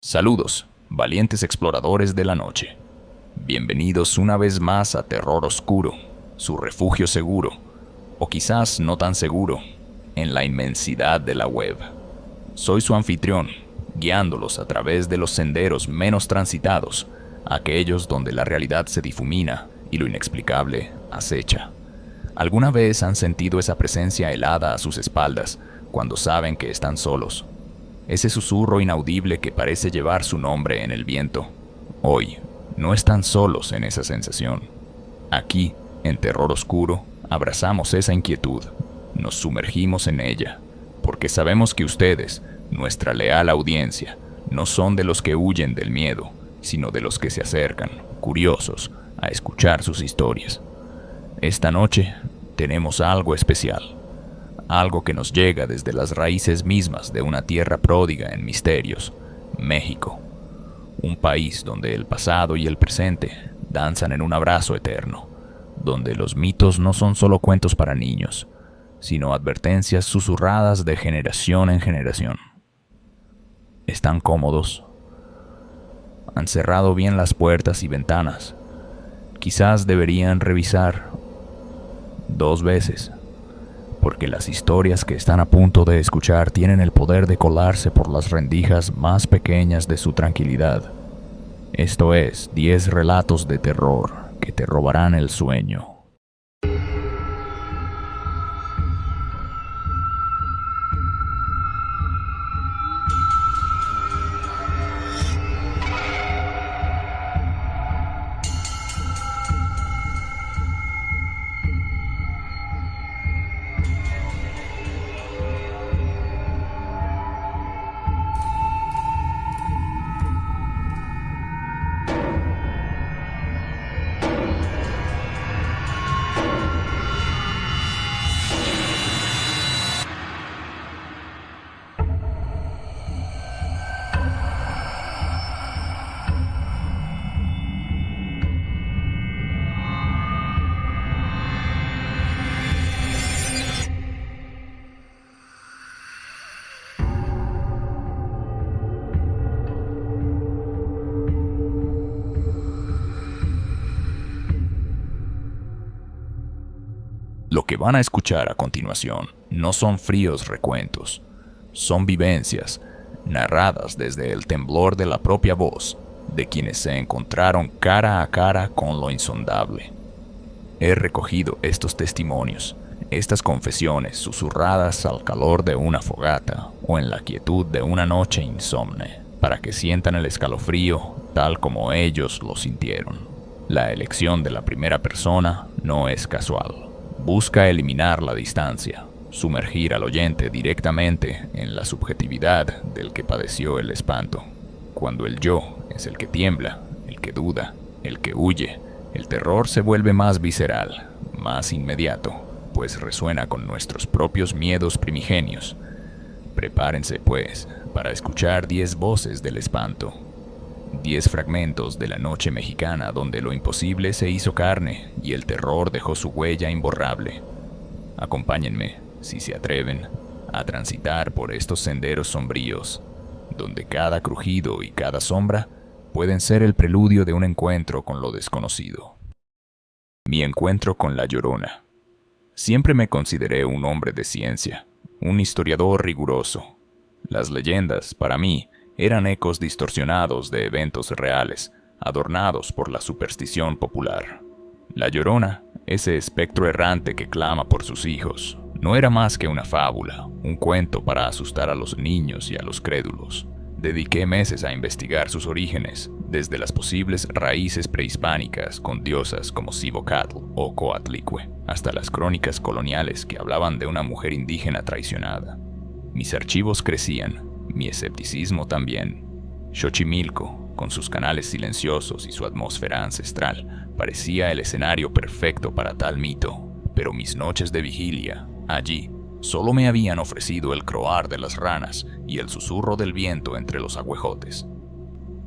Saludos, valientes exploradores de la noche. Bienvenidos una vez más a Terror Oscuro, su refugio seguro, o quizás no tan seguro, en la inmensidad de la web. Soy su anfitrión, guiándolos a través de los senderos menos transitados, aquellos donde la realidad se difumina y lo inexplicable acecha. ¿Alguna vez han sentido esa presencia helada a sus espaldas cuando saben que están solos? Ese susurro inaudible que parece llevar su nombre en el viento. Hoy, no están solos en esa sensación. Aquí, en Terror Oscuro, abrazamos esa inquietud, nos sumergimos en ella, porque sabemos que ustedes, nuestra leal audiencia, no son de los que huyen del miedo, sino de los que se acercan, curiosos, a escuchar sus historias. Esta noche tenemos algo especial. Algo que nos llega desde las raíces mismas de una tierra pródiga en misterios, México. Un país donde el pasado y el presente danzan en un abrazo eterno, donde los mitos no son solo cuentos para niños, sino advertencias susurradas de generación en generación. ¿Están cómodos? ¿Han cerrado bien las puertas y ventanas? Quizás deberían revisar 2 veces. Porque las historias que están a punto de escuchar tienen el poder de colarse por las rendijas más pequeñas de su tranquilidad. Esto es 10 relatos de terror que te robarán el sueño. Lo que van a escuchar a continuación no son fríos recuentos, son vivencias narradas desde el temblor de la propia voz de quienes se encontraron cara a cara con lo insondable. He recogido estos testimonios, estas confesiones susurradas al calor de una fogata o en la quietud de una noche insomne, para que sientan el escalofrío tal como ellos lo sintieron. La elección de la primera persona no es casual. Busca eliminar la distancia, sumergir al oyente directamente en la subjetividad del que padeció el espanto. Cuando el yo es el que tiembla, el que duda, el que huye, el terror se vuelve más visceral, más inmediato, pues resuena con nuestros propios miedos primigenios. Prepárense, pues, para escuchar 10 voces del espanto. 10 fragmentos de la noche mexicana donde lo imposible se hizo carne y el terror dejó su huella imborrable. Acompáñenme, si se atreven, a transitar por estos senderos sombríos, donde cada crujido y cada sombra pueden ser el preludio de un encuentro con lo desconocido. Mi encuentro con La Llorona. Siempre me consideré un hombre de ciencia, un historiador riguroso. Las leyendas, para mí, eran ecos distorsionados de eventos reales, adornados por la superstición popular. La Llorona, ese espectro errante que clama por sus hijos, no era más que una fábula, un cuento para asustar a los niños y a los crédulos. Dediqué meses a investigar sus orígenes, desde las posibles raíces prehispánicas con diosas como Cibocatl o Coatlicue, hasta las crónicas coloniales que hablaban de una mujer indígena traicionada. Mis archivos crecían, mi escepticismo también. Xochimilco, con sus canales silenciosos y su atmósfera ancestral, parecía el escenario perfecto para tal mito, pero mis noches de vigilia, allí, solo me habían ofrecido el croar de las ranas y el susurro del viento entre los agüejotes.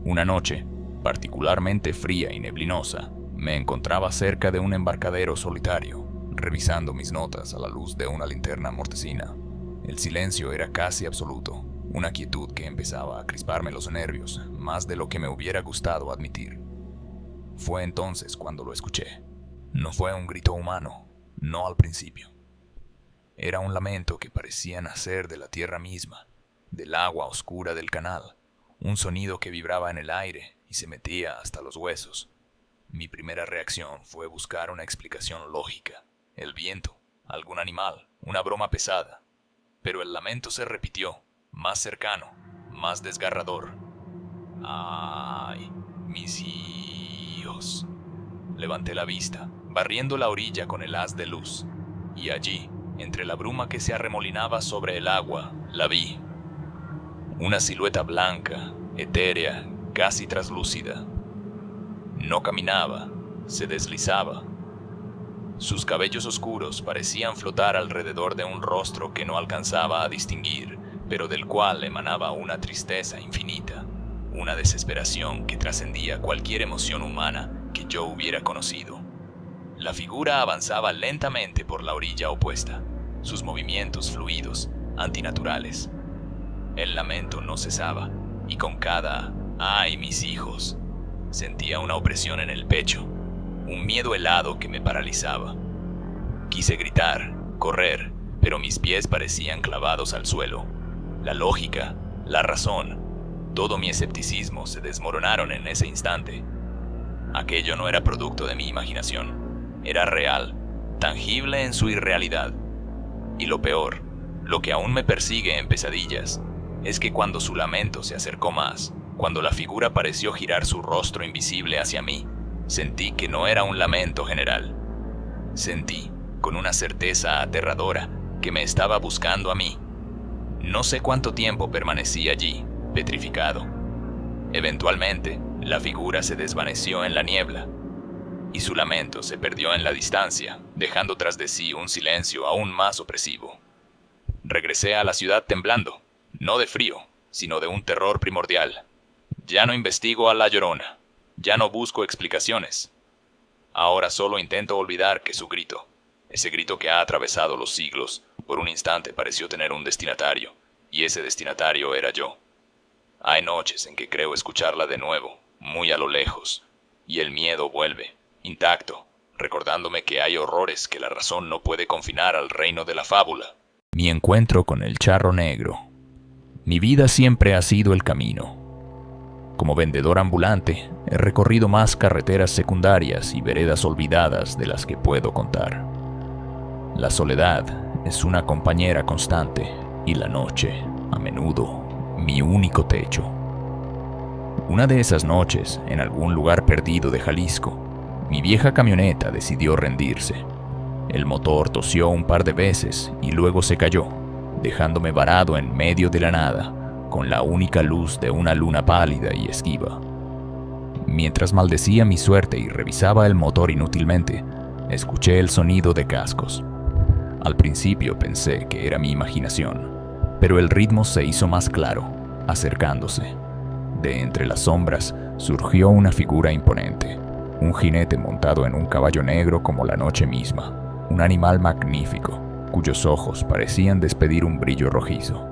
Una noche, particularmente fría y neblinosa, me encontraba cerca de un embarcadero solitario, revisando mis notas a la luz de una linterna mortecina. El silencio era casi absoluto. una quietud que empezaba a crisparme los nervios más de lo que me hubiera gustado admitir. Fue entonces cuando lo escuché. No fue un grito humano, no al principio. Era un lamento que parecía nacer de la tierra misma, del agua oscura del canal, un sonido que vibraba en el aire y se metía hasta los huesos. Mi primera reacción fue buscar una explicación lógica, el viento, algún animal, una broma pesada. Pero el lamento se repitió, más cercano, más desgarrador. ¡Ay, mis hijos! Levanté la vista, barriendo la orilla con el haz de luz, y allí, entre la bruma que se arremolinaba sobre el agua, la vi. Una silueta blanca, etérea, casi traslúcida. No caminaba, se deslizaba. Sus cabellos oscuros parecían flotar alrededor de un rostro que no alcanzaba a distinguir, pero del cual emanaba una tristeza infinita, una desesperación que trascendía cualquier emoción humana que yo hubiera conocido. La figura avanzaba lentamente por la orilla opuesta, sus movimientos fluidos, antinaturales. El lamento no cesaba, y con cada ¡ay, mis hijos!, sentía una opresión en el pecho, un miedo helado que me paralizaba. Quise gritar, correr, pero mis pies parecían clavados al suelo. La lógica, la razón, todo mi escepticismo se desmoronaron en ese instante. Aquello no era producto de mi imaginación, era real, tangible en su irrealidad. Y lo peor, lo que aún me persigue en pesadillas, es que cuando su lamento se acercó más, cuando la figura pareció girar su rostro invisible hacia mí, sentí que no era un lamento general. Sentí, con una certeza aterradora, que me estaba buscando a mí. No sé cuánto tiempo permanecí allí, petrificado. Eventualmente, la figura se desvaneció en la niebla, y su lamento se perdió en la distancia, dejando tras de sí un silencio aún más opresivo. Regresé a la ciudad temblando, no de frío, sino de un terror primordial. Ya no investigo a La Llorona, ya no busco explicaciones. Ahora solo intento olvidar que su grito, ese grito que ha atravesado los siglos, por un instante pareció tener un destinatario, y ese destinatario era yo. Hay noches en que creo escucharla de nuevo, muy a lo lejos, y el miedo vuelve, intacto, recordándome que hay horrores que la razón no puede confinar al reino de la fábula. Mi encuentro con el charro negro. Mi vida siempre ha sido el camino. Como vendedor ambulante, he recorrido más carreteras secundarias y veredas olvidadas de las que puedo contar. La soledad es una compañera constante y la noche, a menudo, mi único techo. Una de esas noches, en algún lugar perdido de Jalisco, mi vieja camioneta decidió rendirse. El motor tosió un par de veces y luego se cayó, dejándome varado en medio de la nada, con la única luz de una luna pálida y esquiva. Mientras maldecía mi suerte y revisaba el motor inútilmente, escuché el sonido de cascos. Al principio pensé que era mi imaginación, pero el ritmo se hizo más claro, acercándose. De entre las sombras surgió una figura imponente, un jinete montado en un caballo negro como la noche misma, un animal magnífico, cuyos ojos parecían despedir un brillo rojizo.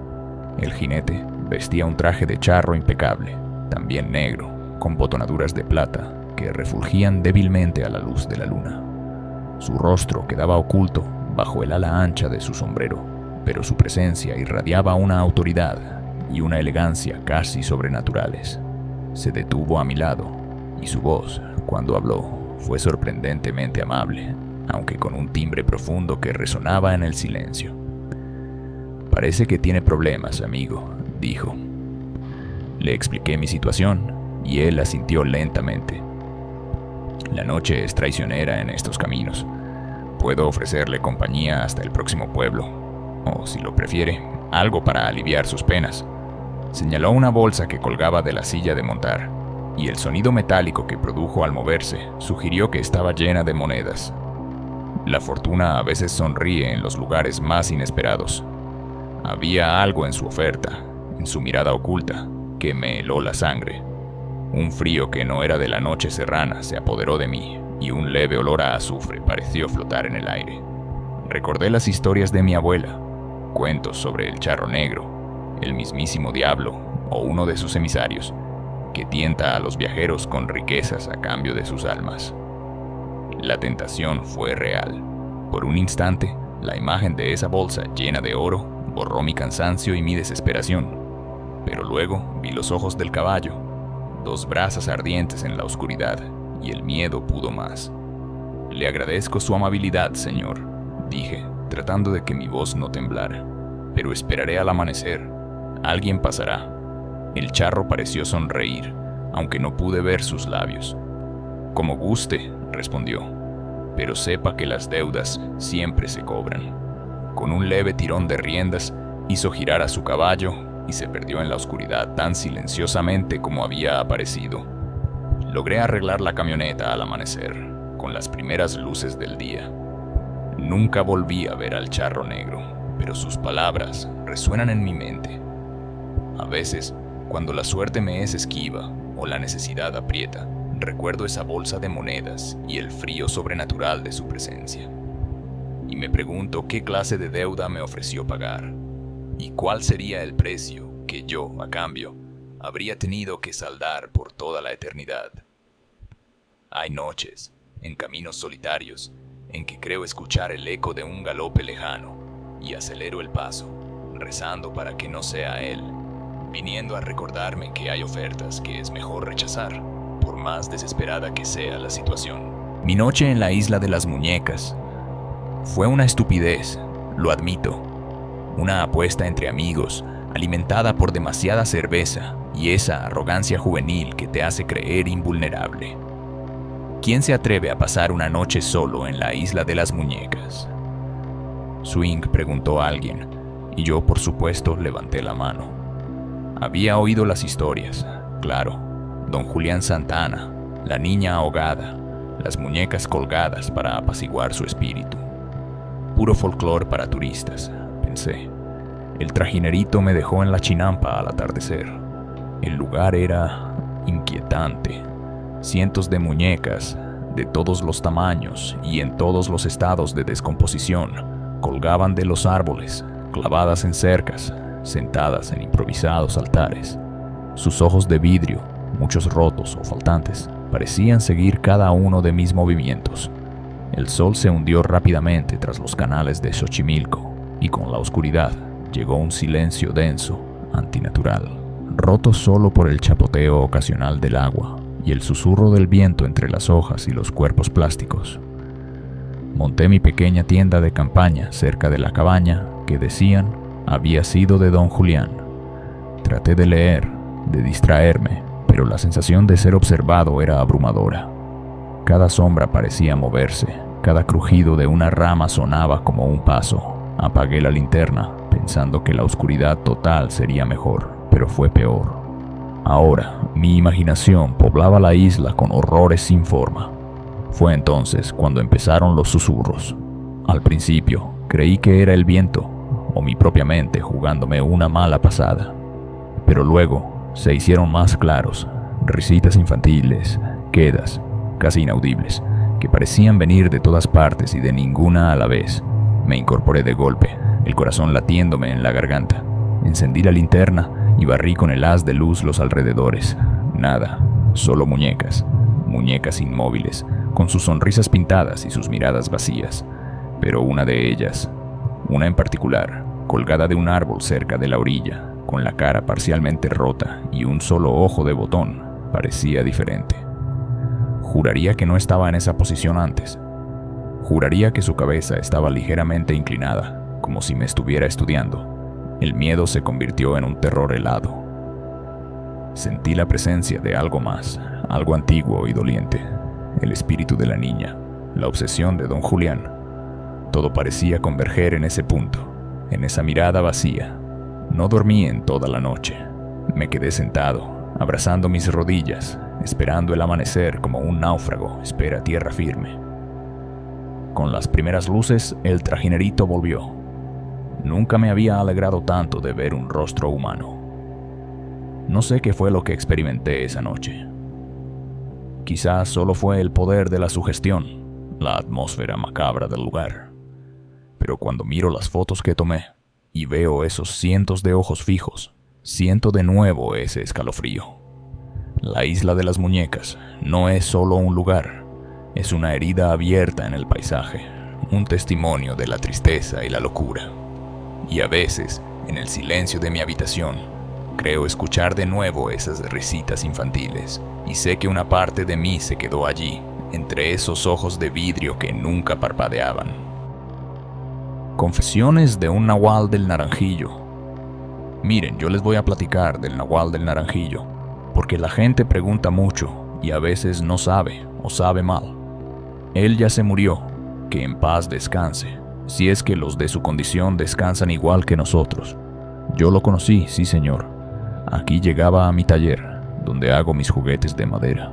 El jinete vestía un traje de charro impecable, también negro, con botonaduras de plata que refulgían débilmente a la luz de la luna. Su rostro quedaba oculto bajo el ala ancha de su sombrero, pero su presencia irradiaba una autoridad y una elegancia casi sobrenaturales. Se detuvo a mi lado, y su voz, cuando habló, fue sorprendentemente amable, aunque con un timbre profundo que resonaba en el silencio. «Parece que tiene problemas, amigo», dijo. Le expliqué mi situación, y él asintió lentamente. «La noche es traicionera en estos caminos. Puedo ofrecerle compañía hasta el próximo pueblo, o, si lo prefiere, algo para aliviar sus penas». Señaló una bolsa que colgaba de la silla de montar, y el sonido metálico que produjo al moverse sugirió que estaba llena de monedas. La fortuna a veces sonríe en los lugares más inesperados. Había algo en su oferta, en su mirada oculta, que me heló la sangre. Un frío que no era de la noche serrana se apoderó de mí, y un leve olor a azufre pareció flotar en el aire. Recordé las historias de mi abuela, cuentos sobre el charro negro, el mismísimo diablo o uno de sus emisarios, que tienta a los viajeros con riquezas a cambio de sus almas. La tentación fue real. Por un instante, la imagen de esa bolsa llena de oro borró mi cansancio y mi desesperación. Pero luego vi los ojos del caballo, dos brasas ardientes en la oscuridad, y el miedo pudo más. «Le agradezco su amabilidad, señor», dije, tratando de que mi voz no temblara. «Pero esperaré al amanecer. Alguien pasará». El charro pareció sonreír, aunque no pude ver sus labios. «Como guste», respondió, «pero sepa que las deudas siempre se cobran». Con un leve tirón de riendas, hizo girar a su caballo y se perdió en la oscuridad tan silenciosamente como había aparecido. Logré arreglar la camioneta al amanecer, con las primeras luces del día. Nunca volví a ver al charro negro, pero sus palabras resuenan en mi mente. A veces, cuando la suerte me es esquiva o la necesidad aprieta, recuerdo esa bolsa de monedas y el frío sobrenatural de su presencia. Y me pregunto qué clase de deuda me ofreció pagar, y cuál sería el precio que yo, a cambio, habría tenido que saldar por toda la eternidad. Hay noches, en caminos solitarios, en que creo escuchar el eco de un galope lejano, y acelero el paso, rezando para que no sea él, viniendo a recordarme que hay ofertas que es mejor rechazar, por más desesperada que sea la situación. Mi noche en la isla de las muñecas fue una estupidez, lo admito, una apuesta entre amigos, alimentada por demasiada cerveza y esa arrogancia juvenil que te hace creer invulnerable. ¿Quién se atreve a pasar una noche solo en la isla de las muñecas? Swing, preguntó a alguien, y yo, por supuesto, levanté la mano. Había oído las historias, claro, don Julián Santana, la niña ahogada, las muñecas colgadas para apaciguar su espíritu. Puro folclore para turistas, pensé. El trajinerito me dejó en la chinampa al atardecer. El lugar era inquietante. Cientos de muñecas, de todos los tamaños y en todos los estados de descomposición, colgaban de los árboles, clavadas en cercas, sentadas en improvisados altares. Sus ojos de vidrio, muchos rotos o faltantes, parecían seguir cada uno de mis movimientos. El sol se hundió rápidamente tras los canales de Xochimilco, y con la oscuridad llegó un silencio denso, antinatural, roto solo por el chapoteo ocasional del agua y el susurro del viento entre las hojas y los cuerpos plásticos. Monté mi pequeña tienda de campaña cerca de la cabaña que, decían, había sido de don Julián. Traté de leer, de distraerme, pero la sensación de ser observado era abrumadora. Cada sombra parecía moverse, cada crujido de una rama sonaba como un paso. Apagué la linterna, pensando que la oscuridad total sería mejor, pero fue peor. Ahora, mi imaginación poblaba la isla con horrores sin forma. Fue entonces cuando empezaron los susurros. Al principio, creí que era el viento, o mi propia mente jugándome una mala pasada. Pero luego, se hicieron más claros, risitas infantiles, quedas, casi inaudibles, que parecían venir de todas partes y de ninguna a la vez. Me incorporé de golpe, el corazón latiéndome en la garganta. Encendí la linterna y barrí con el haz de luz los alrededores. Nada, solo muñecas, muñecas inmóviles, con sus sonrisas pintadas y sus miradas vacías. Pero una de ellas, una en particular, colgada de un árbol cerca de la orilla, con la cara parcialmente rota y un solo ojo de botón, parecía diferente. Juraría que no estaba en esa posición antes. Juraría que su cabeza estaba ligeramente inclinada, como si me estuviera estudiando. El miedo se convirtió en un terror helado. Sentí la presencia de algo más, algo antiguo y doliente. El espíritu de la niña, la obsesión de don Julián. Todo parecía converger en ese punto, en esa mirada vacía. No dormí en toda la noche. Me quedé sentado, abrazando mis rodillas, esperando el amanecer como un náufrago espera tierra firme. Con las primeras luces, el trajinerito volvió. Nunca me había alegrado tanto de ver un rostro humano. No sé qué fue lo que experimenté esa noche. Quizás solo fue el poder de la sugestión, la atmósfera macabra del lugar. Pero cuando miro las fotos que tomé, y veo esos cientos de ojos fijos, siento de nuevo ese escalofrío. La isla de las muñecas no es solo un lugar, es una herida abierta en el paisaje, un testimonio de la tristeza y la locura. Y a veces, en el silencio de mi habitación, creo escuchar de nuevo esas risitas infantiles, y sé que una parte de mí se quedó allí, entre esos ojos de vidrio que nunca parpadeaban. Confesiones de un nahual del Naranjillo. Miren, yo les voy a platicar del nahual del Naranjillo, porque la gente pregunta mucho y a veces no sabe o sabe mal. Él ya se murió, que en paz descanse, si es que los de su condición descansan igual que nosotros. Yo lo conocí, sí señor. Aquí llegaba a mi taller, donde hago mis juguetes de madera.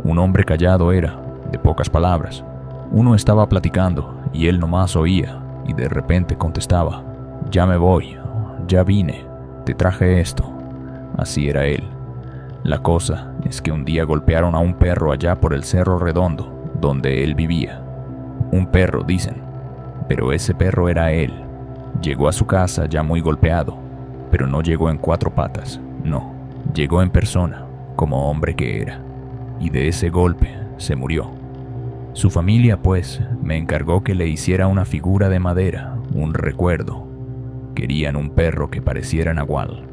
Un hombre callado era, de pocas palabras. Uno estaba platicando y él nomás oía y de repente contestaba: ya me voy, ya vine, te traje esto. Así era él. La cosa es que un día golpearon a un perro allá por el Cerro Redondo, donde él vivía. Un perro, dicen, pero ese perro era él. Llegó a su casa ya muy golpeado, pero no llegó en 4 patas, no, llegó en persona, como hombre que era, y de ese golpe se murió. Su familia, pues, me encargó que le hiciera una figura de madera, un recuerdo. Querían un perro que pareciera nahual.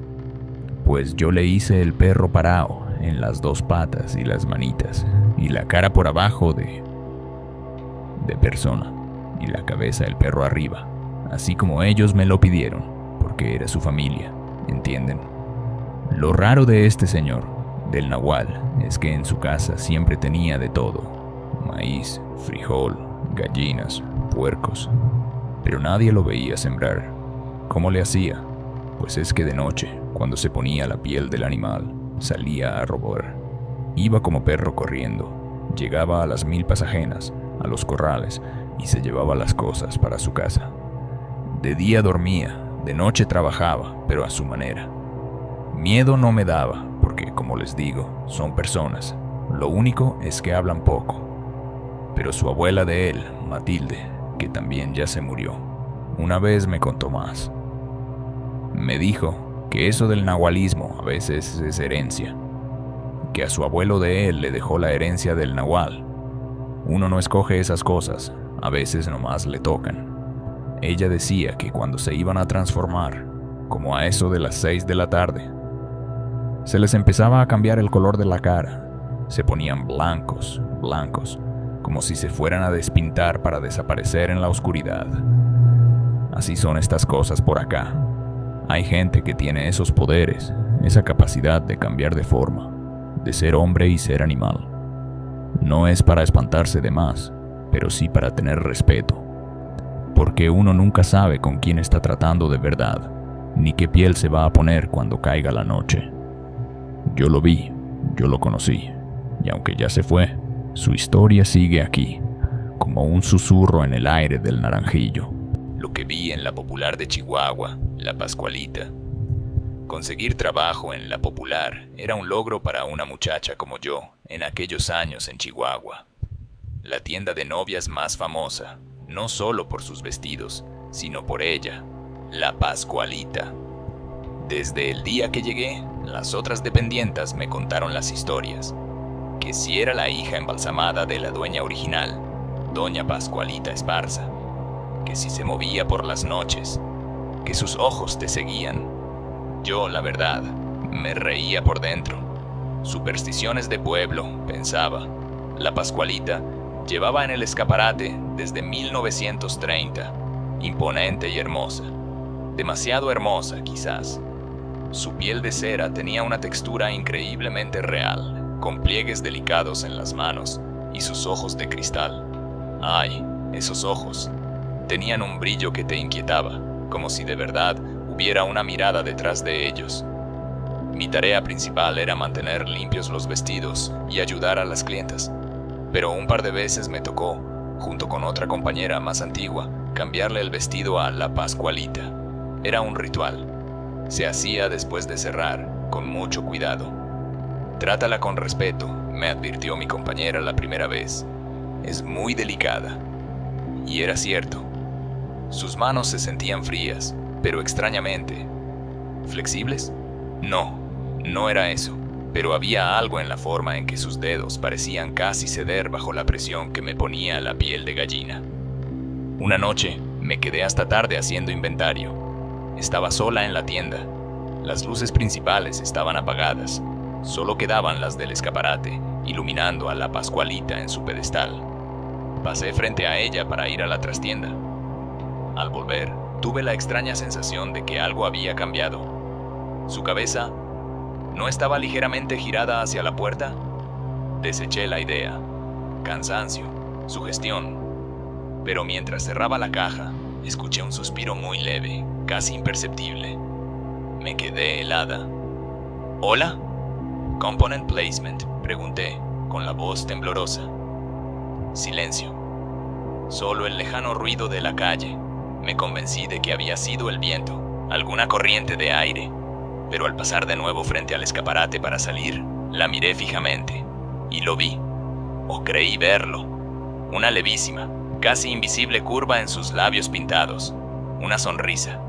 Pues yo le hice el perro parado en las 2 patas y las manitas, y la cara por abajo de persona, y la cabeza del perro arriba, así como ellos me lo pidieron, porque era su familia, ¿entienden? Lo raro de este señor, del nahual, es que en su casa siempre tenía de todo: maíz, frijol, gallinas, puercos, pero nadie lo veía sembrar. ¿Cómo le hacía? Pues es que de noche, cuando se ponía la piel del animal, salía a robar. Iba como perro corriendo, llegaba a las milpas ajenas, a los corrales, y se llevaba las cosas para su casa. De día dormía, de noche trabajaba, pero a su manera. Miedo no me daba, porque, como les digo, son personas. Lo único es que hablan poco. Pero su abuela de él, Matilde, que también ya se murió, una vez me contó más. Me dijo que eso del nahualismo a veces es herencia, que a su abuelo de él le dejó la herencia del nahual. Uno no escoge esas cosas, a veces nomás le tocan. Ella decía que cuando se iban a transformar, como a eso de las 6 de la tarde, se les empezaba a cambiar el color de la cara. Se ponían blancos, como si se fueran a despintar para desaparecer en la oscuridad. Así son estas cosas por acá. Hay gente que tiene esos poderes, esa capacidad de cambiar de forma, de ser hombre y ser animal. No es para espantarse de más, pero sí para tener respeto, porque uno nunca sabe con quién está tratando de verdad, ni qué piel se va a poner cuando caiga la noche. Yo lo vi, yo lo conocí, y aunque ya se fue, su historia sigue aquí, como un susurro en el aire del Naranjillo. Lo que vi en la Popular de Chihuahua, la Pascualita. Conseguir trabajo en la Popular era un logro para una muchacha como yo en aquellos años en Chihuahua. La tienda de novias más famosa, no solo por sus vestidos, sino por ella, la Pascualita. Desde el día que llegué, las otras dependientas me contaron las historias. Que si era la hija embalsamada de la dueña original, doña Pascualita Esparza. Que si se movía por las noches, que sus ojos te seguían. Yo, la verdad, me reía por dentro. Supersticiones de pueblo, pensaba. La Pascualita llevaba en el escaparate desde 1930, imponente y hermosa. Demasiado hermosa, quizás. Su piel de cera tenía una textura increíblemente real, con pliegues delicados en las manos y sus ojos de cristal. Ay, esos ojos. Tenían un brillo que te inquietaba, como si de verdad hubiera una mirada detrás de ellos. Mi tarea principal era mantener limpios los vestidos y ayudar a las clientas, pero un par de veces me tocó, junto con otra compañera más antigua, cambiarle el vestido a la Pascualita. Era un ritual. Se hacía después de cerrar, con mucho cuidado. Trátala con respeto, me advirtió mi compañera la primera vez. Es muy delicada. Y era cierto. Sus manos se sentían frías, pero extrañamente. ¿Flexibles? No era eso, pero había algo en la forma en que sus dedos parecían casi ceder bajo la presión que me ponía la piel de gallina. Una noche, me quedé hasta tarde haciendo inventario. Estaba sola en la tienda. Las luces principales estaban apagadas. Solo quedaban las del escaparate, iluminando a la Pascualita en su pedestal. Pasé frente a ella para ir a la trastienda. Al volver, tuve la extraña sensación de que algo había cambiado. Su cabeza ¿no estaba ligeramente girada hacia la puerta? Deseché la idea. Cansancio, sugestión. Pero mientras cerraba la caja, escuché un suspiro muy leve, casi imperceptible. Me quedé helada. ¿Hola? ¿Component placement?, pregunté, con la voz temblorosa. Silencio. Solo el lejano ruido de la calle. Me convencí de que había sido el viento, alguna corriente de aire. Pero al pasar de nuevo frente al escaparate para salir, la miré fijamente, y lo vi, o creí verlo. Una levísima, casi invisible curva en sus labios pintados, una sonrisa.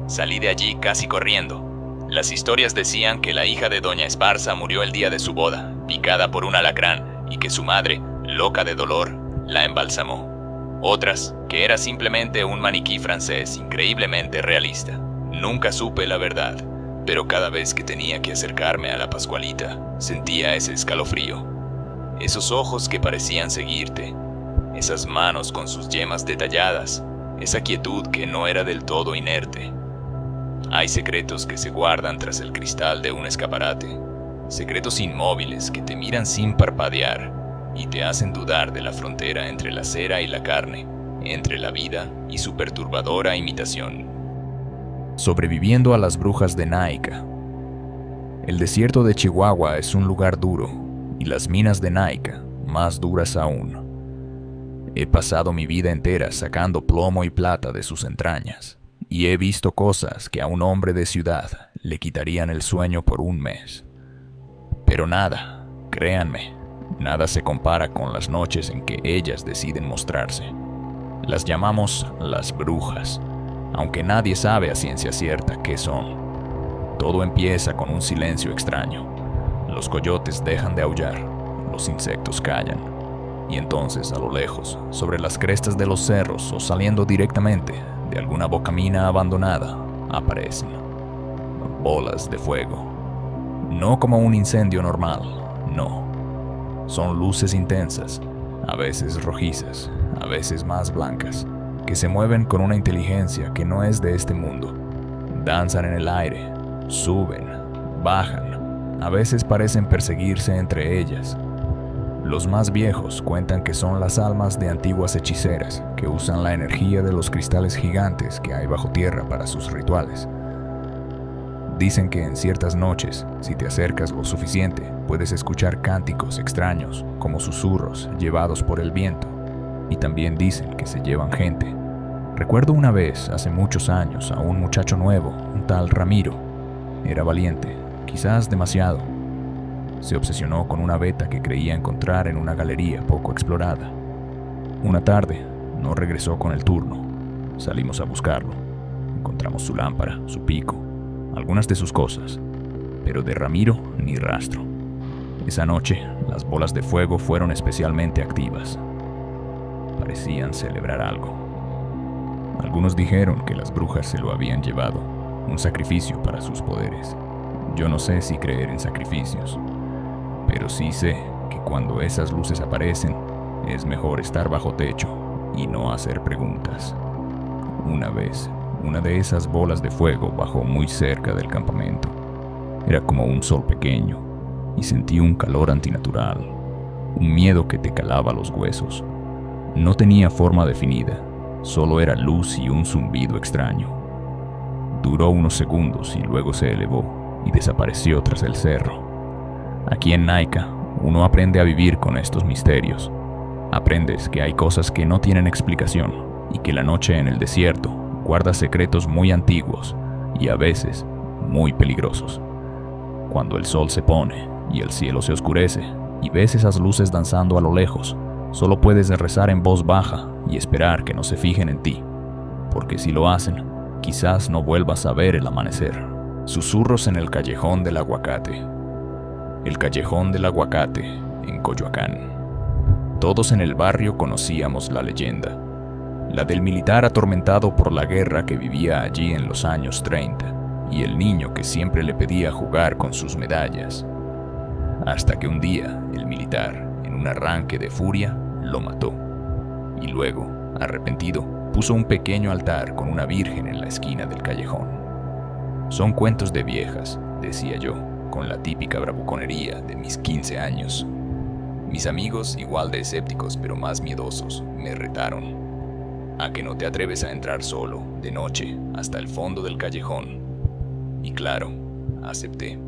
Salí de allí casi corriendo. Las historias decían que la hija de Doña Esparza murió el día de su boda, picada por un alacrán, y que su madre, loca de dolor, la embalsamó. Otras, que era simplemente un maniquí francés increíblemente realista. Nunca supe la verdad, pero cada vez que tenía que acercarme a la Pascualita, sentía ese escalofrío. Esos ojos que parecían seguirte, esas manos con sus yemas detalladas, esa quietud que no era del todo inerte. Hay secretos que se guardan tras el cristal de un escaparate, secretos inmóviles que te miran sin parpadear y te hacen dudar de la frontera entre la cera y la carne, entre la vida y su perturbadora imitación. Sobreviviendo a las brujas de Naica. El desierto de Chihuahua es un lugar duro, y las minas de Naica más duras aún. He pasado mi vida entera sacando plomo y plata de sus entrañas, y he visto cosas que a un hombre de ciudad le quitarían el sueño por un mes. Pero nada, créanme, nada se compara con las noches en que ellas deciden mostrarse. Las llamamos las brujas, aunque nadie sabe a ciencia cierta qué son. Todo empieza con un silencio extraño. Los coyotes dejan de aullar, los insectos callan, y entonces a lo lejos, sobre las crestas de los cerros o saliendo directamente de alguna bocamina abandonada, aparecen bolas de fuego. No como un incendio normal, no. Son luces intensas, a veces rojizas, a veces más blancas, que se mueven con una inteligencia que no es de este mundo. Danzan en el aire, suben, bajan, a veces parecen perseguirse entre ellas. Los más viejos cuentan que son las almas de antiguas hechiceras que usan la energía de los cristales gigantes que hay bajo tierra para sus rituales. Dicen que en ciertas noches, si te acercas lo suficiente, puedes escuchar cánticos extraños, como susurros llevados por el viento. Y también dicen que se llevan gente. Recuerdo una vez, hace muchos años, a un muchacho nuevo, un tal Ramiro. Era valiente, quizás demasiado. Se obsesionó con una veta que creía encontrar en una galería poco explorada. Una tarde, no regresó con el turno. Salimos a buscarlo. Encontramos su lámpara, su pico, algunas de sus cosas, pero de Ramiro ni rastro. Esa noche, las bolas de fuego fueron especialmente activas. Parecían celebrar algo. Algunos dijeron que las brujas se lo habían llevado, un sacrificio para sus poderes. Yo no sé si creer en sacrificios, pero sí sé que cuando esas luces aparecen, es mejor estar bajo techo y no hacer preguntas. Una vez, una de esas bolas de fuego bajó muy cerca del campamento. Era como un sol pequeño, y sentí un calor antinatural, un miedo que te calaba los huesos. No tenía forma definida, solo era luz y un zumbido extraño. Duró unos segundos y luego se elevó y desapareció tras el cerro. Aquí en Naica, uno aprende a vivir con estos misterios. Aprendes que hay cosas que no tienen explicación y que la noche en el desierto guarda secretos muy antiguos y a veces muy peligrosos. Cuando el sol se pone y el cielo se oscurece y ves esas luces danzando a lo lejos, solo puedes rezar en voz baja y esperar que no se fijen en ti. porque si lo hacen, quizás no vuelvas a ver el amanecer. Susurros en el callejón del aguacate. El callejón del aguacate, en Coyoacán. Todos en el barrio conocíamos la leyenda, la del militar atormentado por la guerra que vivía allí en los años 30, y el niño que siempre le pedía jugar con sus medallas. Hasta que un día, el militar, en un arranque de furia, lo mató. Y luego, arrepentido, puso un pequeño altar con una virgen en la esquina del callejón. Son cuentos de viejas, decía yo, con la típica bravuconería de mis 15 años. Mis amigos, igual de escépticos pero más miedosos, me retaron. ¿A que no te atreves a entrar solo, de noche, hasta el fondo del callejón? Y claro, acepté.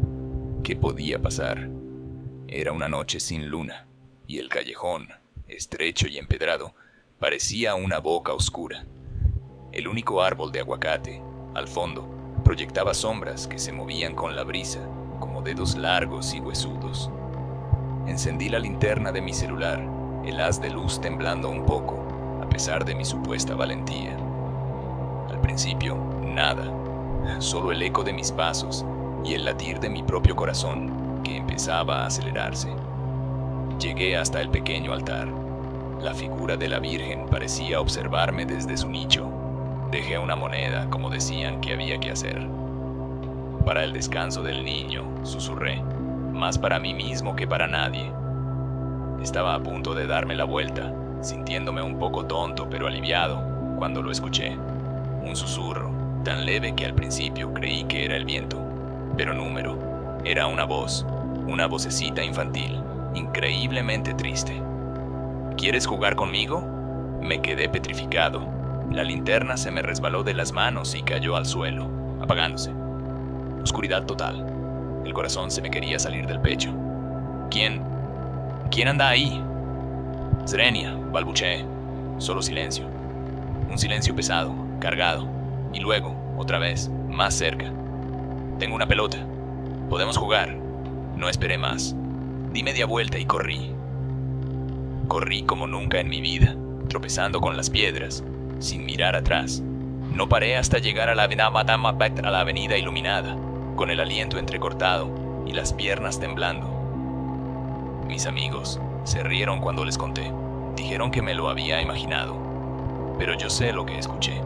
¿Qué podía pasar? Era una noche sin luna, y el callejón, estrecho y empedrado, parecía una boca oscura. El único árbol de aguacate, al fondo, proyectaba sombras que se movían con la brisa, como dedos largos y huesudos. Encendí la linterna de mi celular, el haz de luz temblando un poco, a pesar de mi supuesta valentía. Al principio, nada, solo el eco de mis pasos y el latir de mi propio corazón, que empezaba a acelerarse. Llegué hasta el pequeño altar. La figura de la Virgen parecía observarme desde su nicho. Dejé una moneda, como decían que había que hacer. Para el descanso del niño, susurré, más para mí mismo que para nadie. Estaba a punto de darme la vuelta, sintiéndome un poco tonto pero aliviado, cuando lo escuché. Un susurro, tan leve que al principio creí que era el viento, pero número, era una voz, una vocecita infantil, increíblemente triste. ¿Quieres jugar conmigo? Me quedé petrificado. La linterna se me resbaló de las manos y cayó al suelo, apagándose. Oscuridad total. El corazón se me quería salir del pecho. ¿Quién anda ahí? Zrenia, balbuceé. Solo silencio. Un silencio pesado, cargado. Y luego, otra vez, más cerca. Tengo una pelota. Podemos jugar. No esperé más. Di media vuelta y corrí. Corrí como nunca en mi vida, tropezando con las piedras, sin mirar atrás. No paré hasta llegar a la avenida iluminada, con el aliento entrecortado y las piernas temblando. Mis amigos se rieron cuando les conté. Dijeron que me lo había imaginado. Pero yo sé lo que escuché.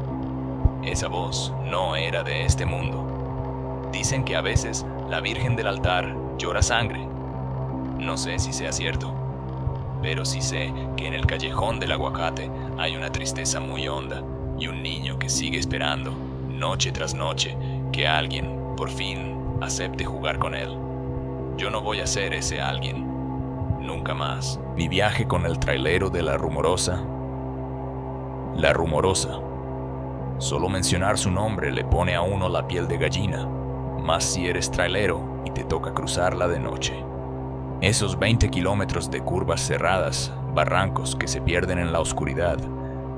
Esa voz no era de este mundo. Dicen que a veces la Virgen del altar llora sangre. No sé si sea cierto, pero sí sé que en el callejón del aguacate hay una tristeza muy honda y un niño que sigue esperando, noche tras noche, que alguien, por fin, acepte jugar con él. Yo no voy a ser ese alguien. Nunca más. Mi viaje con el trailero de La Rumorosa. La Rumorosa. Solo mencionar su nombre le pone a uno la piel de gallina, más si eres trailero y te toca cruzarla de noche. Esos 20 kilómetros de curvas cerradas, barrancos que se pierden en la oscuridad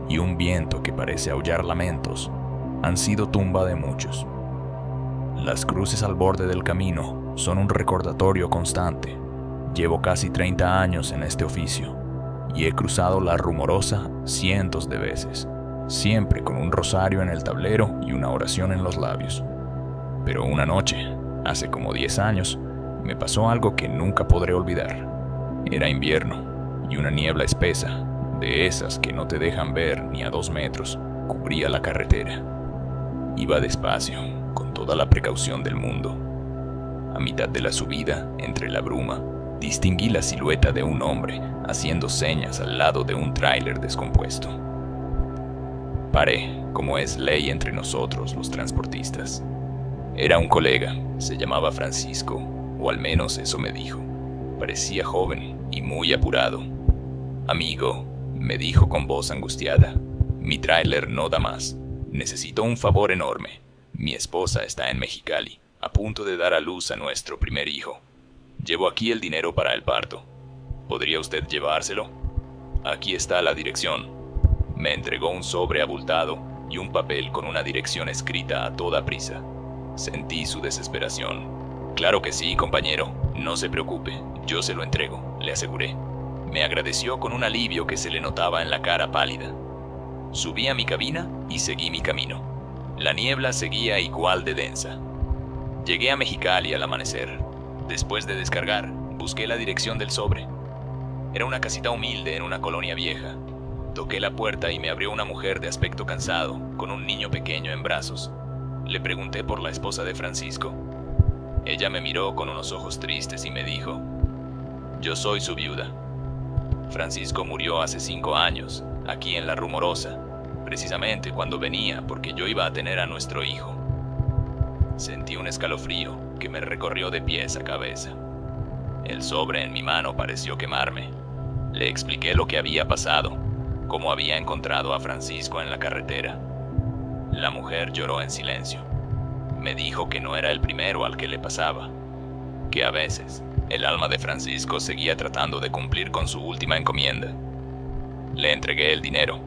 y un viento que parece aullar lamentos, han sido tumba de muchos. Las cruces al borde del camino son un recordatorio constante. Llevo casi 30 años en este oficio y he cruzado La Rumorosa cientos de veces, siempre con un rosario en el tablero y una oración en los labios. Pero una noche, hace como 10 años, me pasó algo que nunca podré olvidar. Era invierno y una niebla espesa, de esas que no te dejan ver ni a 2 metros, cubría la carretera. Iba despacio, con toda la precaución del mundo. A mitad de la subida, entre la bruma, distinguí la silueta de un hombre haciendo señas al lado de un tráiler descompuesto. Paré, como es ley entre nosotros los transportistas. Era un colega, se llamaba Francisco, o al menos eso me dijo. Parecía joven y muy apurado. Amigo, me dijo con voz angustiada, mi tráiler no da más. Necesito un favor enorme. Mi esposa está en Mexicali, a punto de dar a luz a nuestro primer hijo. Llevo aquí el dinero para el parto. ¿Podría usted llevárselo? Aquí está la dirección. Me entregó un sobre abultado y un papel con una dirección escrita a toda prisa. Sentí su desesperación. Claro que sí, compañero. No se preocupe. Yo se lo entrego, le aseguré. Me agradeció con un alivio que se le notaba en la cara pálida. Subí a mi cabina y seguí mi camino. La niebla seguía igual de densa. Llegué a Mexicali al amanecer. Después de descargar, busqué la dirección del sobre. Era una casita humilde en una colonia vieja. Toqué la puerta y me abrió una mujer de aspecto cansado, con un niño pequeño en brazos. Le pregunté por la esposa de Francisco. Ella me miró con unos ojos tristes y me dijo: yo soy su viuda. Francisco murió hace 5 años, aquí en La Rumorosa, precisamente cuando venía porque yo iba a tener a nuestro hijo. Sentí un escalofrío que me recorrió de pies a cabeza. El sobre en mi mano pareció quemarme. Le expliqué lo que había pasado, cómo había encontrado a Francisco en la carretera. La mujer lloró en silencio. Me dijo que no era el primero al que le pasaba, que a veces el alma de Francisco seguía tratando de cumplir con su última encomienda. Le entregué el dinero.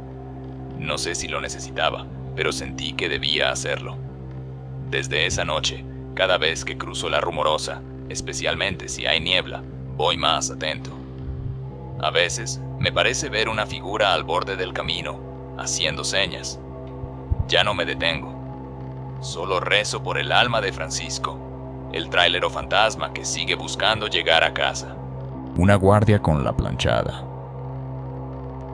No sé si lo necesitaba, pero sentí que debía hacerlo. Desde esa noche, cada vez que cruzo La Rumorosa, especialmente si hay niebla, voy más atento. A veces me parece ver una figura al borde del camino, haciendo señas. Ya no me detengo. Solo rezo por el alma de Francisco, el tráilero fantasma que sigue buscando llegar a casa. Una guardia con la planchada.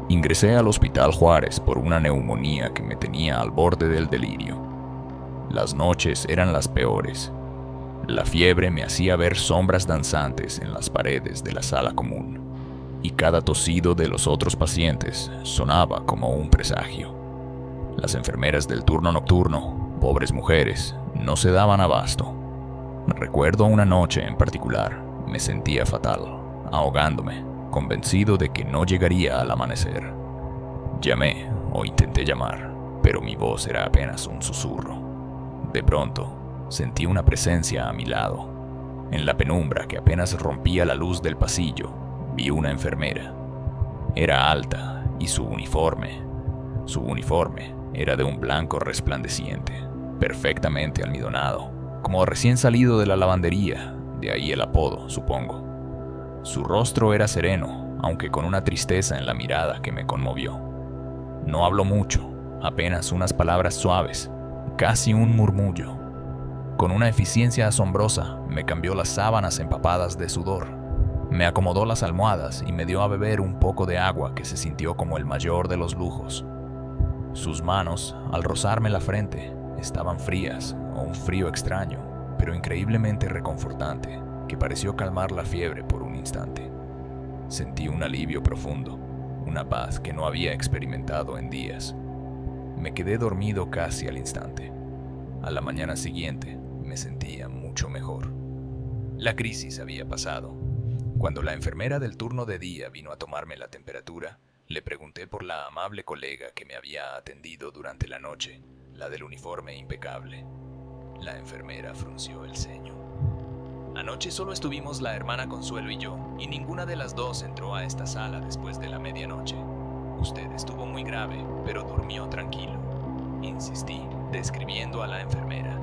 Ingresé al Hospital Juárez por una neumonía que me tenía al borde del delirio. Las noches eran las peores. La fiebre me hacía ver sombras danzantes en las paredes de la sala común, y cada tosido de los otros pacientes sonaba como un presagio. Las enfermeras del turno nocturno, pobres mujeres, no se daban abasto. Recuerdo una noche en particular, me sentía fatal, ahogándome, convencido de que no llegaría al amanecer. Llamé, o intenté llamar, pero mi voz era apenas un susurro. De pronto, sentí una presencia a mi lado. En la penumbra que apenas rompía la luz del pasillo, vi una enfermera. Era alta y su uniforme era de un blanco resplandeciente, perfectamente almidonado, como recién salido de la lavandería, de ahí el apodo, supongo. Su rostro era sereno, aunque con una tristeza en la mirada que me conmovió. No habló mucho, apenas unas palabras suaves, casi un murmullo. Con una eficiencia asombrosa, me cambió las sábanas empapadas de sudor, me acomodó las almohadas y me dio a beber un poco de agua que se sintió como el mayor de los lujos. Sus manos, al rozarme la frente, estaban frías, o un frío extraño, pero increíblemente reconfortante, que pareció calmar la fiebre por un instante. Sentí un alivio profundo, una paz que no había experimentado en días. Me quedé dormido casi al instante. A la mañana siguiente me sentía mucho mejor. La crisis había pasado. Cuando la enfermera del turno de día vino a tomarme la temperatura, le pregunté por la amable colega que me había atendido durante la noche, la del uniforme impecable. La enfermera frunció el ceño. Anoche solo estuvimos la hermana Consuelo y yo, y ninguna de las dos entró a esta sala después de la medianoche. Usted estuvo muy grave, pero durmió tranquilo. Insistí, describiendo a la enfermera.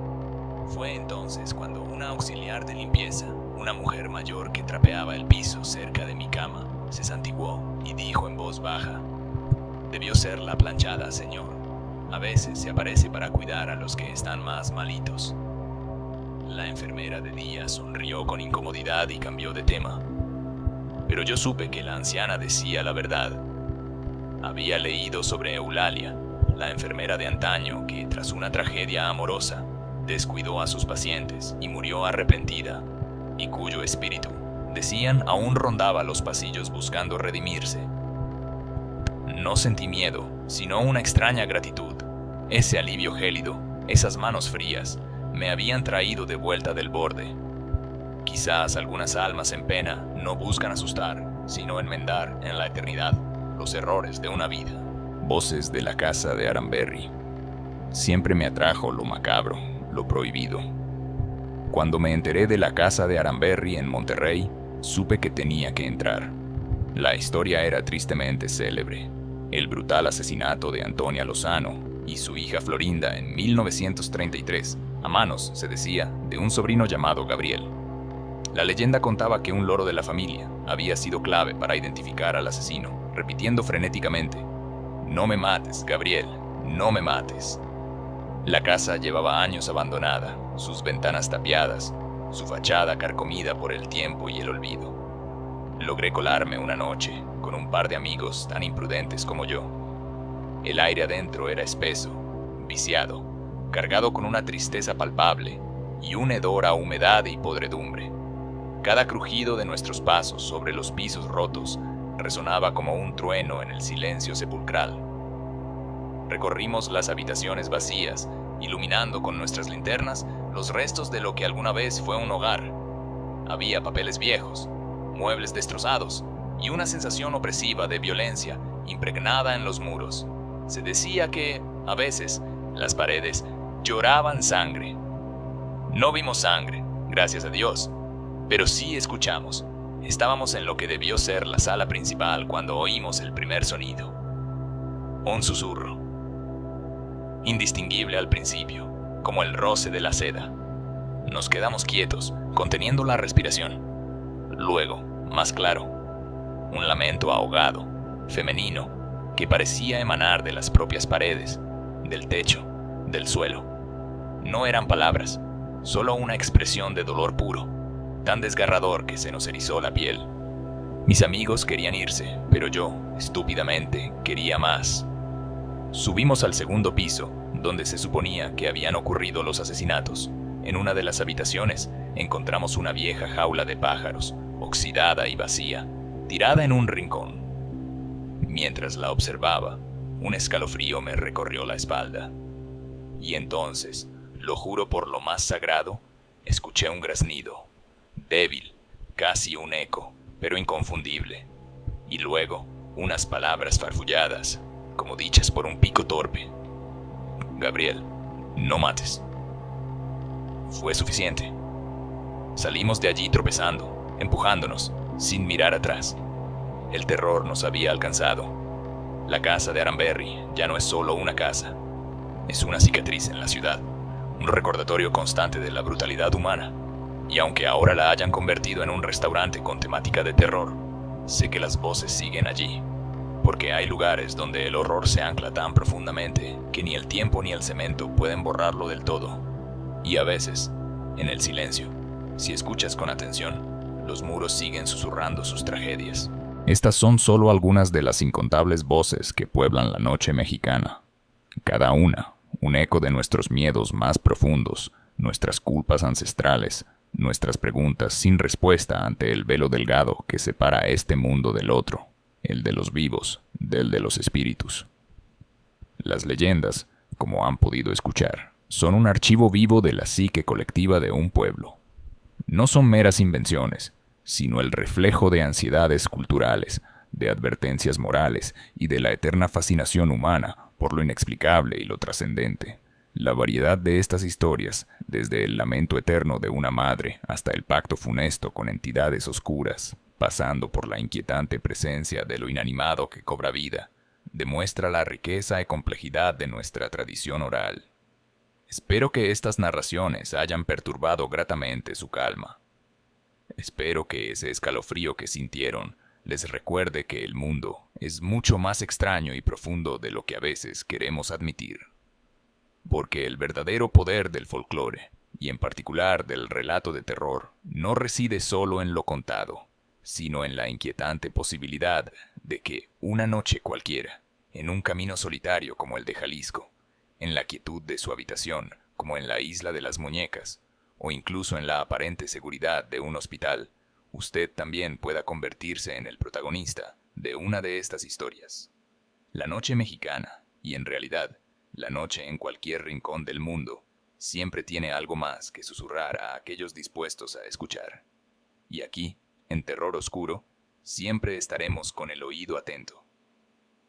Fue entonces cuando una auxiliar de limpieza, una mujer mayor que trapeaba el piso cerca de mi cama, se santiguó y dijo en voz baja: debió ser la planchada, señor. A veces se aparece para cuidar a los que están más malitos. La enfermera de día sonrió con incomodidad y cambió de tema. Pero yo supe que la anciana decía la verdad. Había leído sobre Eulalia, la enfermera de antaño que, tras una tragedia amorosa, descuidó a sus pacientes y murió arrepentida, y cuyo espíritu, decían, aún rondaba los pasillos buscando redimirse. No sentí miedo, sino una extraña gratitud. Ese alivio gélido, esas manos frías, me habían traído de vuelta del borde. Quizás algunas almas en pena no buscan asustar, sino enmendar en la eternidad los errores de una vida. Voces de la casa de Aranberry. Siempre me atrajo lo macabro, lo prohibido. Cuando me enteré de la casa de Aranberry en Monterrey, supe que tenía que entrar. La historia era tristemente célebre. El brutal asesinato de Antonia Lozano y su hija Florinda en 1933, a manos, se decía, de un sobrino llamado Gabriel. La leyenda contaba que un loro de la familia había sido clave para identificar al asesino, repitiendo frenéticamente: No me mates, Gabriel, no me mates. La casa llevaba años abandonada, sus ventanas tapiadas, su fachada carcomida por el tiempo y el olvido. Logré colarme una noche con un par de amigos tan imprudentes como yo. El aire adentro era espeso, viciado, cargado con una tristeza palpable y un hedor a humedad y podredumbre. Cada crujido de nuestros pasos sobre los pisos rotos resonaba como un trueno en el silencio sepulcral. Recorrimos las habitaciones vacías, iluminando con nuestras linternas los restos de lo que alguna vez fue un hogar. Había papeles viejos, muebles destrozados y una sensación opresiva de violencia impregnada en los muros. Se decía que, a veces, las paredes lloraban sangre. No vimos sangre, gracias a Dios, pero sí escuchamos. Estábamos en lo que debió ser la sala principal cuando oímos el primer sonido. Un susurro. Indistinguible al principio, como el roce de la seda. Nos quedamos quietos, conteniendo la respiración. Luego, más claro, un lamento ahogado, femenino, que parecía emanar de las propias paredes, del techo, del suelo. No eran palabras, solo una expresión de dolor puro, tan desgarrador que se nos erizó la piel. Mis amigos querían irse, pero yo, estúpidamente, quería más. Subimos al segundo piso, donde se suponía que habían ocurrido los asesinatos. En una de las habitaciones encontramos una vieja jaula de pájaros, oxidada y vacía, tirada en un rincón. Mientras la observaba, un escalofrío me recorrió la espalda. Y entonces, lo juro por lo más sagrado, escuché un graznido, débil, casi un eco, pero inconfundible. Y luego, unas palabras farfulladas, como dichas por un pico torpe. Gabriel, no mates. Fue suficiente. Salimos de allí tropezando, empujándonos, sin mirar atrás. El terror nos había alcanzado. La casa de Aranberry ya no es solo una casa. Es una cicatriz en la ciudad, un recordatorio constante de la brutalidad humana. Y aunque ahora la hayan convertido en un restaurante con temática de terror, sé que las voces siguen allí. Porque hay lugares donde el horror se ancla tan profundamente que ni el tiempo ni el cemento pueden borrarlo del todo. Y a veces, en el silencio, si escuchas con atención, los muros siguen susurrando sus tragedias. Estas son solo algunas de las incontables voces que pueblan la noche mexicana. Cada una, un eco de nuestros miedos más profundos, nuestras culpas ancestrales, nuestras preguntas sin respuesta ante el velo delgado que separa este mundo del otro. El de los vivos, del de los espíritus. Las leyendas, como han podido escuchar, son un archivo vivo de la psique colectiva de un pueblo. No son meras invenciones, sino el reflejo de ansiedades culturales, de advertencias morales y de la eterna fascinación humana por lo inexplicable y lo trascendente. La variedad de estas historias, desde el lamento eterno de una madre hasta el pacto funesto con entidades oscuras, pasando por la inquietante presencia de lo inanimado que cobra vida, demuestra la riqueza y complejidad de nuestra tradición oral. Espero que estas narraciones hayan perturbado gratamente su calma. Espero que ese escalofrío que sintieron les recuerde que el mundo es mucho más extraño y profundo de lo que a veces queremos admitir. Porque el verdadero poder del folclore, y en particular del relato de terror, no reside solo en lo contado, sino en la inquietante posibilidad de que, una noche cualquiera, en un camino solitario como el de Jalisco, en la quietud de su habitación como en la isla de las muñecas, o incluso en la aparente seguridad de un hospital, usted también pueda convertirse en el protagonista de una de estas historias. La noche mexicana, y en realidad, la noche en cualquier rincón del mundo, siempre tiene algo más que susurrar a aquellos dispuestos a escuchar. Y aquí, en Terror Oscuro, siempre estaremos con el oído atento.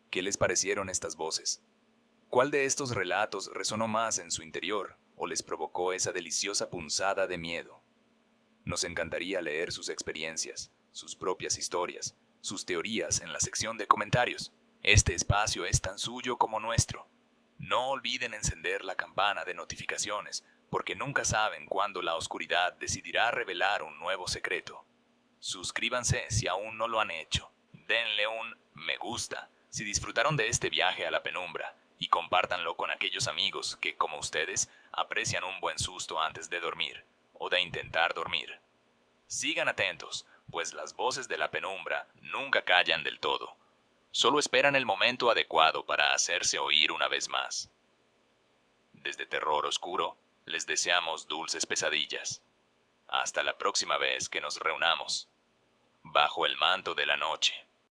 ¿Qué les parecieron estas voces? ¿Cuál de estos relatos resonó más en su interior o les provocó esa deliciosa punzada de miedo? Nos encantaría leer sus experiencias, sus propias historias, sus teorías en la sección de comentarios. Este espacio es tan suyo como nuestro. No olviden encender la campana de notificaciones, porque nunca saben cuándo la oscuridad decidirá revelar un nuevo secreto. Suscríbanse si aún no lo han hecho. Denle un me gusta Si disfrutaron de este viaje a la penumbra, y compártanlo con aquellos amigos que, como ustedes, aprecian un buen susto antes de dormir, o de intentar dormir. Sigan atentos, pues las voces de la penumbra nunca callan del todo. Solo esperan el momento adecuado para hacerse oír una vez más. Desde Terror Oscuro, les deseamos dulces pesadillas. Hasta la próxima vez que nos reunamos, bajo el manto de la noche.